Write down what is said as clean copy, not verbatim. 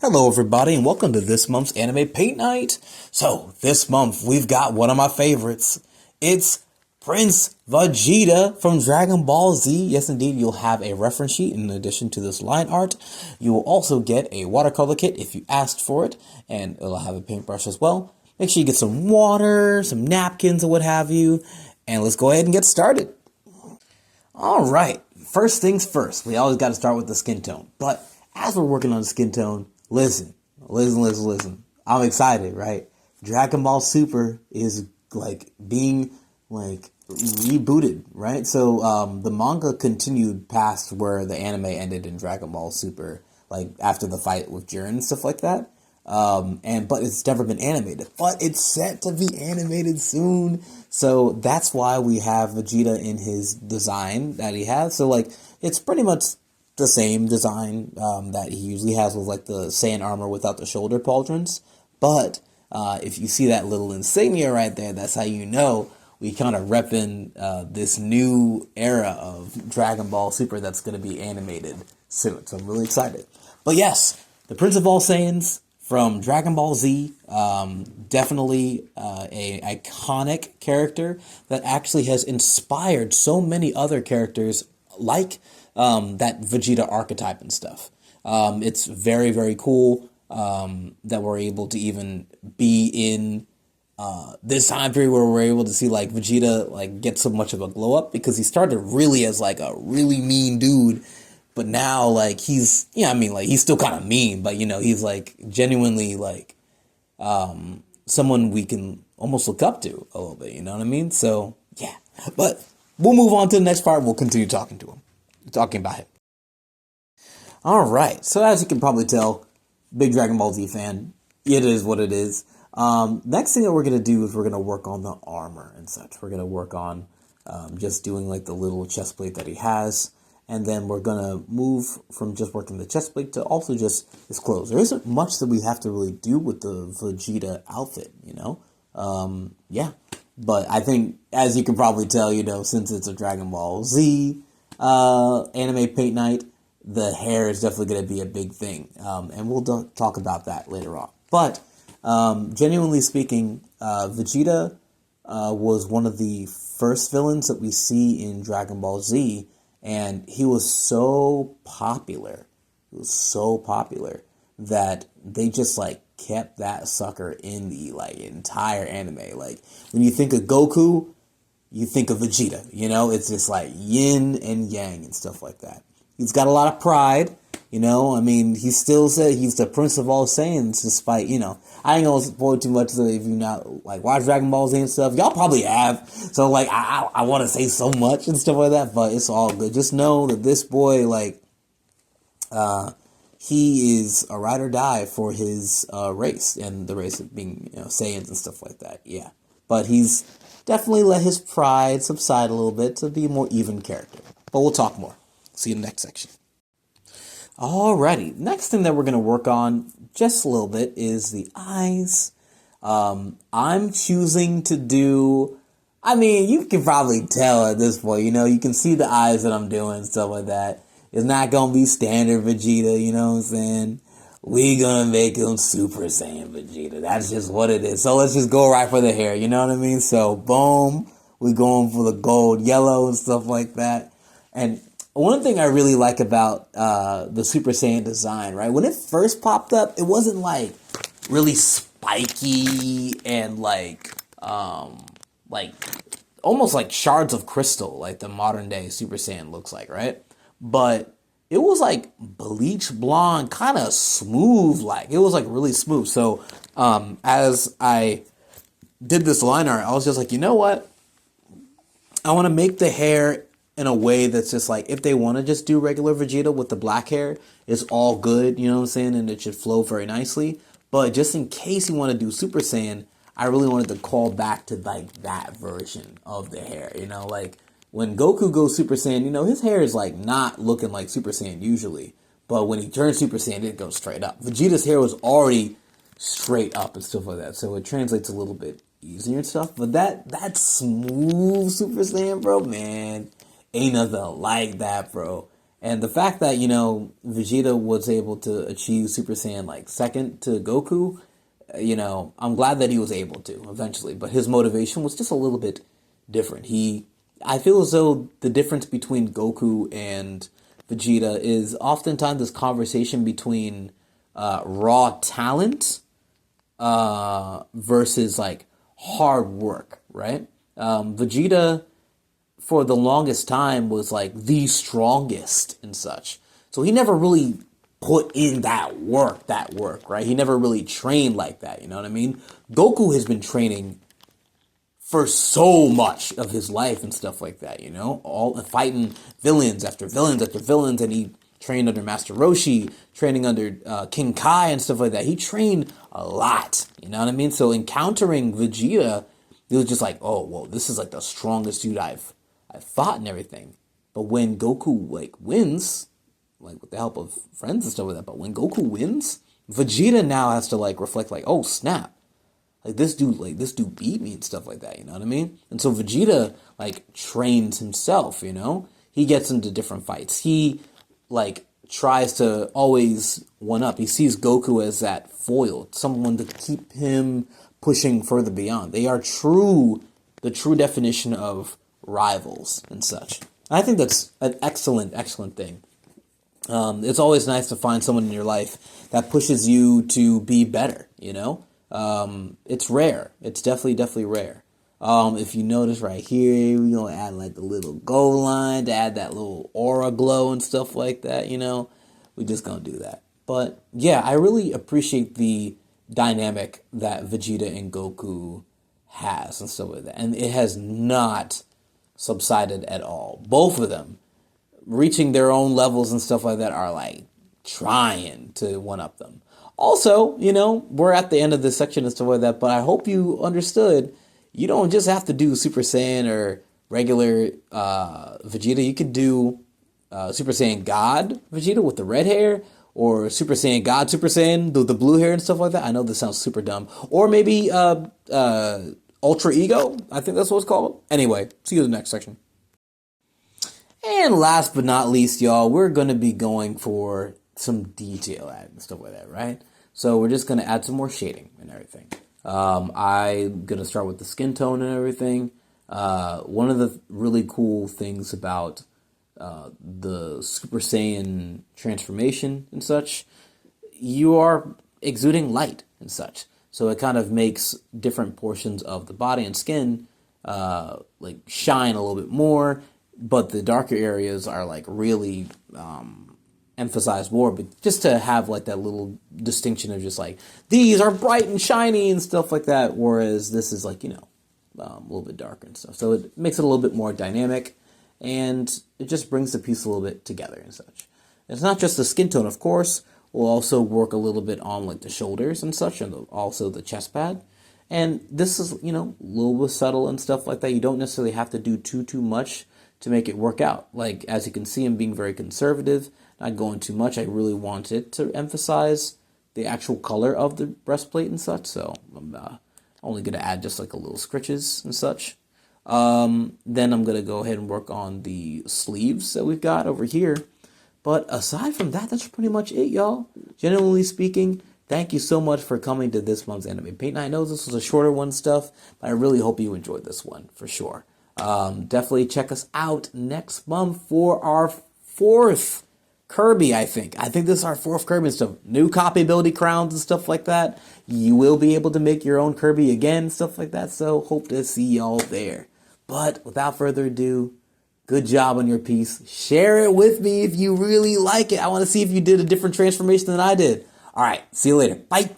Hello everybody and welcome to this month's Anime Paint Night. So, this month we've got one of my favorites. It's Prince Vegeta from Dragon Ball Z. Yes indeed, you'll have a reference sheet in addition to this line art. You will also get a watercolor kit if you asked for it, and it'll have a paintbrush as well. Make sure you get some water, some napkins or what have you, and let's go ahead and get started. Alright, first things first, we always got to start with the skin tone. But as we're working on the skin tone, listen. I'm excited, right? Dragon Ball Super is like being like rebooted, right? So the manga continued past where the anime ended in Dragon Ball Super, like after the fight with Jiren and stuff like that. But it's never been animated. But it's set to be animated soon. So that's why we have Vegeta in his design that he has. So like it's pretty much the same design that he usually has with like the Saiyan armor without the shoulder pauldrons. But if you see that little insignia right there, that's how you know we kind of repping this new era of Dragon Ball Super that's going to be animated soon. So I'm really excited. But yes, the Prince of All Saiyans from Dragon Ball Z, definitely a iconic character that actually has inspired so many other characters like that Vegeta archetype and stuff. It's very, very cool that we're able to even be in this time period where we're able to see like Vegeta like get so much of a glow up, because he started really as like a really mean dude, but now like he's he's still kind of mean, but he's like genuinely like someone we can almost look up to a little bit, you know what I mean? So yeah, but we'll move on to the next part. We'll continue talking about him. All right, so as you can probably tell, big Dragon Ball Z fan. It is what it is. Next thing that we're gonna do is we're gonna work on the armor and such. We're gonna work on just doing like the little chest plate that he has, and then we're gonna move from just working the chest plate to also just his clothes. There isn't much that we have to really do with the Vegeta outfit, yeah. But I think, as you can probably tell, since it's a Dragon Ball Z anime paint night, the hair is definitely going to be a big thing, and we'll talk about that later on. But genuinely speaking, Vegeta was one of the first villains that we see in Dragon Ball Z, and he was so popular. He was so popular that they just like kept that sucker in the like entire anime. Like when you think of Goku, you think of Vegeta, it's just like yin and yang and stuff like that. He's got a lot of pride, he still said he's the Prince of All Saiyans, despite, I ain't gonna spoil too much, so if you not like watch Dragon Ball Z and stuff, y'all probably have, so like I want to say so much and stuff like that, but it's all good. Just know that this boy, like, he is a ride or die for his race, and the race of being, Saiyans and stuff like that, yeah. But he's definitely let his pride subside a little bit to be a more even character. But we'll talk more. See you in the next section. Alrighty, next thing that we're going to work on just a little bit is the eyes. I'm choosing to do, you can probably tell at this point, you can see the eyes that I'm doing and stuff like that. It's not going to be standard Vegeta, you know what I'm saying? We gonna make him Super Saiyan Vegeta. That's just what it is. So let's just go right for the hair, you know what I mean? So boom, we going for the gold, yellow, and stuff like that. And one thing I really like about the Super Saiyan design, right? When it first popped up, it wasn't like really spiky and like almost like shards of crystal, like the modern day Super Saiyan looks like, right? But it was like bleach blonde, kind of smooth, like it was like really smooth. So as I did this line art, I was just like, you know what? I want to make the hair in a way that's just like, if they want to just do regular Vegeta with the black hair, it's all good, you know what I'm saying? And it should flow very nicely. But just in case you want to do Super Saiyan, I really wanted to call back to like that version of the hair, like when Goku goes Super Saiyan, his hair is like not looking like Super Saiyan usually. But when he turns Super Saiyan, it goes straight up. Vegeta's hair was already straight up and stuff like that. So it translates a little bit easier and stuff. But that smooth Super Saiyan, bro, man, ain't nothing like that, bro. And the fact that, Vegeta was able to achieve Super Saiyan like second to Goku, I'm glad that he was able to eventually, but his motivation was just a little bit different. I feel as though the difference between Goku and Vegeta is oftentimes this conversation between raw talent versus like hard work, right? Vegeta for the longest time was like the strongest and such. So he never really put in that work, right? He never really trained like that, you know what I mean? Goku has been training for so much of his life and stuff like that, all fighting villains after villains after villains, and he trained under Master Roshi, training under King Kai and stuff like that. He trained a lot, you know what I mean? So encountering Vegeta, it was just like, oh, well, this is like the strongest dude I've fought and everything. But when Goku like wins, like with the help of friends and stuff like that, but when Goku wins, Vegeta now has to like reflect like, oh snap, like this dude beat me and stuff like that, you know what I mean? And so Vegeta like trains himself, he gets into different fights. He like tries to always one up. He sees Goku as that foil, someone to keep him pushing further beyond. They are the true definition of rivals and such. I think that's an excellent thing. It's always nice to find someone in your life that pushes you to be better, It's rare. It's definitely rare. If you notice right here, we're going to add like the little gold line to add that little aura glow and stuff like that, We're just going to do that. But yeah, I really appreciate the dynamic that Vegeta and Goku has and stuff like that. And it has not subsided at all. Both of them reaching their own levels and stuff like that are like trying to one up them. Also, we're at the end of this section and stuff like that, but I hope you understood you don't just have to do Super Saiyan or regular Vegeta. You could do Super Saiyan God Vegeta with the red hair, or Super Saiyan God Super Saiyan, the blue hair and stuff like that. I know this sounds super dumb. Or maybe Ultra Ego. I think that's what it's called. Anyway, see you in the next section. And last but not least, y'all, we're going to be going for some detail add and stuff like that, right? So we're just going to add some more shading and everything. I'm going to start with the skin tone and everything. One of the really cool things about the Super Saiyan transformation and such, you are exuding light and such. So it kind of makes different portions of the body and skin like shine a little bit more, but the darker areas are like really emphasized more, but just to have like that little distinction of just like, these are bright and shiny and stuff like that, whereas this is like, a little bit darker and stuff. So it makes it a little bit more dynamic, and it just brings the piece a little bit together and such. It's not just the skin tone, of course. We'll also work a little bit on like the shoulders and such, and also the chest pad. And this is, a little bit subtle and stuff like that. You don't necessarily have to do too much to make it work out. Like, as you can see, I'm being very conservative, not going too much. I really wanted to emphasize the actual color of the breastplate and such, so I'm only going to add just like a little scritches and such. Then I'm going to go ahead and work on the sleeves that we've got over here. But aside from that, that's pretty much it, y'all. Generally speaking, thank you so much for coming to this month's Anime Paint Night. I know this was a shorter one stuff, but I really hope you enjoyed this one for sure. Definitely check us out next month for our fourth Kirby, I think. I think this is our fourth Kirby and stuff. New copy ability crowns and stuff like that. You will be able to make your own Kirby again, stuff like that. So hope to see y'all there. But without further ado, good job on your piece. Share it with me if you really like it. I want to see if you did a different transformation than I did. All right, see you later. Bye.